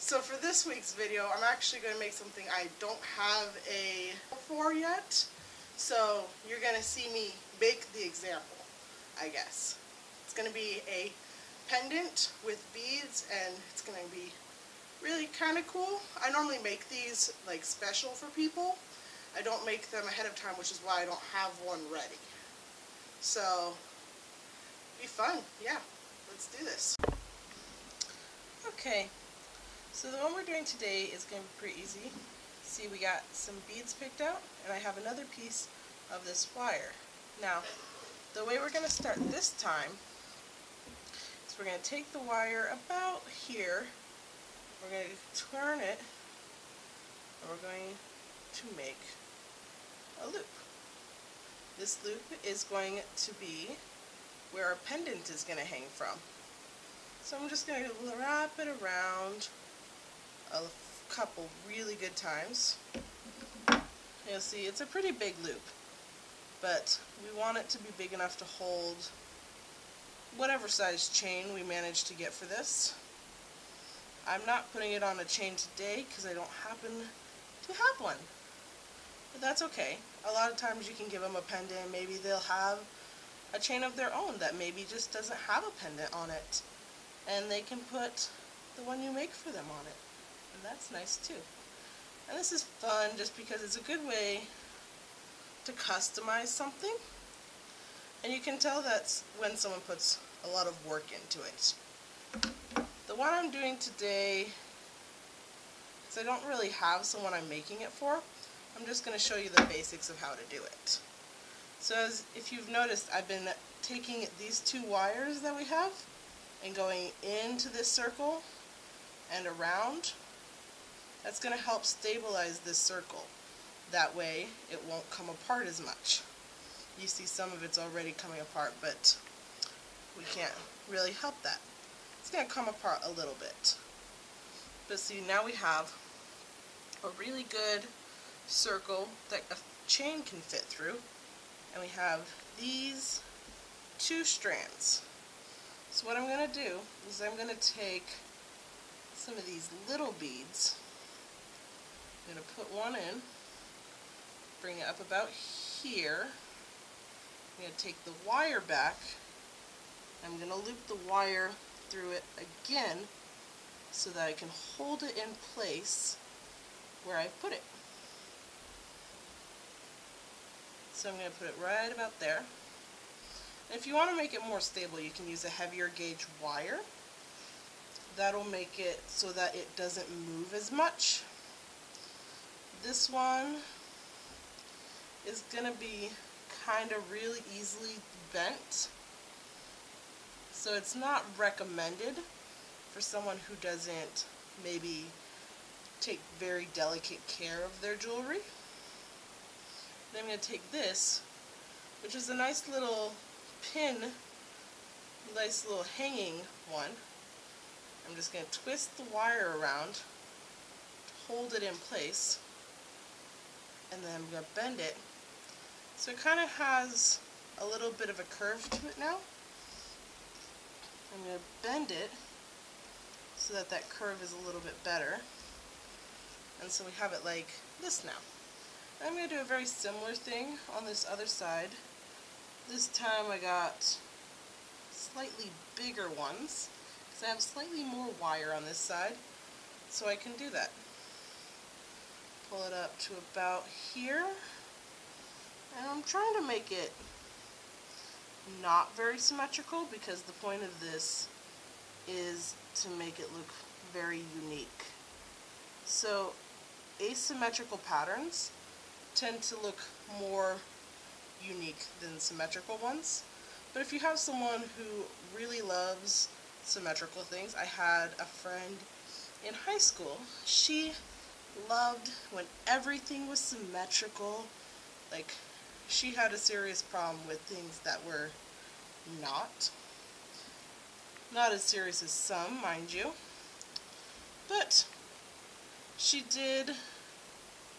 So for this week's video, I'm actually going to make something I don't have a for yet. So you're going to see me bake the example, I guess. It's going to be a pendant with beads, and it's going to be really kind of cool. I normally make these like special for people. I don't make them ahead of time, which is why I don't have one ready. So, be fun. Yeah, let's do this. Okay, so the one we're doing today is going to be pretty easy. See, we got some beads picked out, and I have another piece of this wire. Now, the way we're going to start this time is we're going to take the wire about here, we're going to turn it, and we're going to make a loop. This loop is going to be where our pendant is going to hang from. So I'm just going to wrap it around a couple really good times. You'll see it's a pretty big loop, but we want it to be big enough to hold whatever size chain we manage to get for this. I'm not putting it on a chain today because I don't happen to have one, but that's okay. A lot of times you can give them a pendant, maybe they'll have a chain of their own that maybe just doesn't have a pendant on it, and they can put the one you make for them on it, and that's nice too. And this is fun just because it's a good way to customize something, and you can tell that's when someone puts a lot of work into it. The one I'm doing today, because I don't really have someone I'm making it for, I'm just going to show you the basics of how to do it. So if you've noticed, I've been taking these two wires that we have and going into this circle and around. That's going to help stabilize this circle. That way it won't come apart as much. You see some of it's already coming apart, but we can't really help that. It's going to come apart a little bit. But see, now we have a really good circle that a chain can fit through, and we have these two strands. So what I'm going to do is I'm going to take some of these little beads, I'm going to put one in, bring it up about here, I'm going to take the wire back, I'm going to loop the wire through it again so that I can hold it in place where I put it. So I'm going to put it right about there. And if you want to make it more stable, you can use a heavier gauge wire. That'll make it so that it doesn't move as much. This one is going to be kind of really easily bent. So it's not recommended for someone who doesn't maybe take very delicate care of their jewelry. Then I'm going to take this, which is a nice little pin, nice little hanging one. I'm just going to twist the wire around to hold it in place, and then I'm going to bend it so it kind of has a little bit of a curve to it now. I'm going to bend it so that that curve is a little bit better, and so we have it like this now. I'm going to do a very similar thing on this other side. This time I got slightly bigger ones because I have slightly more wire on this side, so I can do that. Pull it up to about here, and I'm trying to make it not very symmetrical because the point of this is to make it look very unique. So asymmetrical patterns tend to look more unique than symmetrical ones. But if you have someone who really loves symmetrical things, I had a friend in high school, she loved when everything was symmetrical. Like, she had a serious problem with things that were not as serious as some, mind you, but she did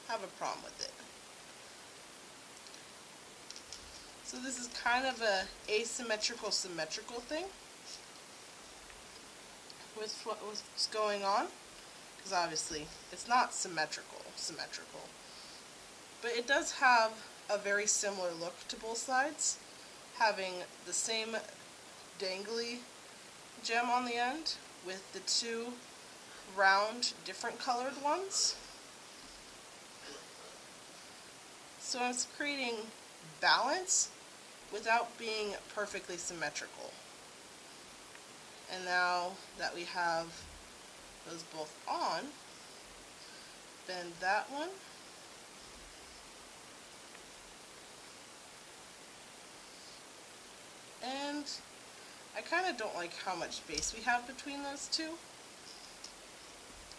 have a problem with it. So this is kind of a asymmetrical symmetrical thing with what's going on. because obviously it's not symmetrical, but it does have a very similar look to both sides, having the same dangly gem on the end with the two round different colored ones. So it's creating balance without being perfectly symmetrical. And now that we have those both on, bend that one. And I kind of don't like how much space we have between those two.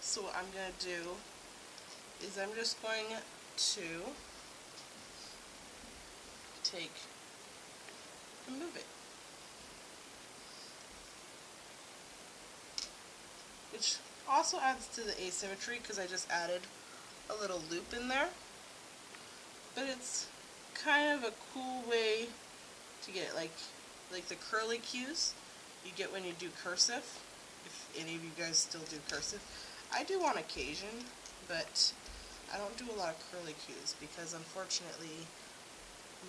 So what I'm going to do is I'm just going to take and move it. Which also adds to the asymmetry because I just added a little loop in there. But it's kind of a cool way to get like the curly cues you get when you do cursive, if any of you guys still do cursive. I do on occasion, but I don't do a lot of curly cues because unfortunately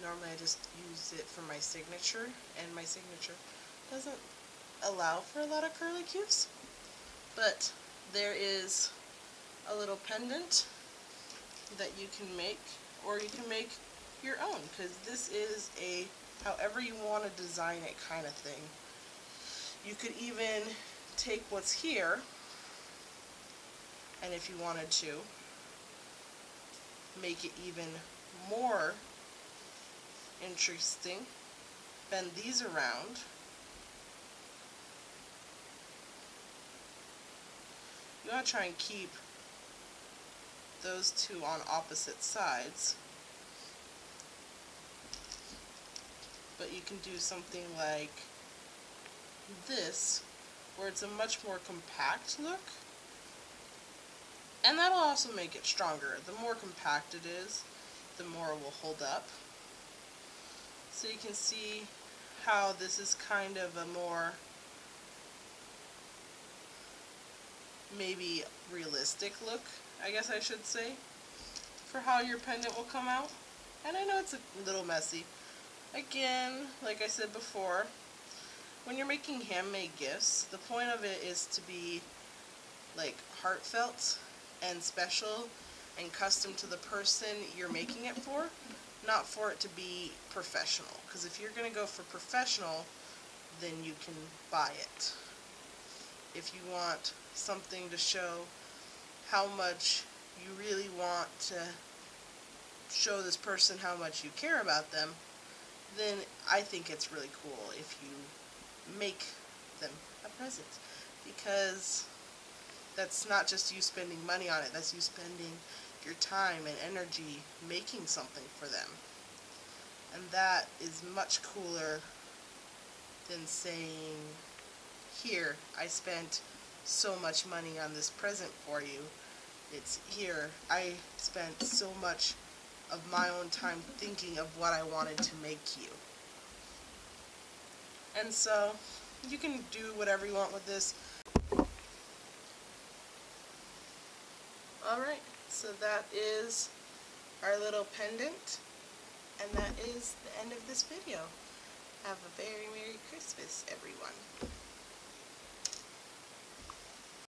normally I just use it for my signature, and my signature doesn't allow for a lot of curly cues. But there is a little pendant that you can make, or you can make your own, because this is a however you want to design it kind of thing. You could even take what's here, and if you wanted to, make it even more interesting, bend these around. You want to try and keep those two on opposite sides, but you can do something like this where it's a much more compact look, and that'll also make it stronger. The more compact it is, the more it will hold up. So you can see how this is kind of a more maybe realistic look, I guess I should say, for how your pendant will come out. And I know it's a little messy. Again, like I said before, when you're making handmade gifts, the point of it is to be like heartfelt and special and custom to the person you're making it for, not for it to be professional. Because if you're going to go for professional, then you can buy it. If you want something to show how much you really want to show this person how much you care about them, then I think it's really cool if you make them a present, because that's not just you spending money on it, that's you spending your time and energy making something for them. And that is much cooler than saying, here, I spent so much money on this present for you. It's here, I spent so much of my own time thinking of what I wanted to make you. And so you can do whatever you want with this. Alright, so that is our little pendant, and that is the end of this video. Have a very Merry Christmas, everyone.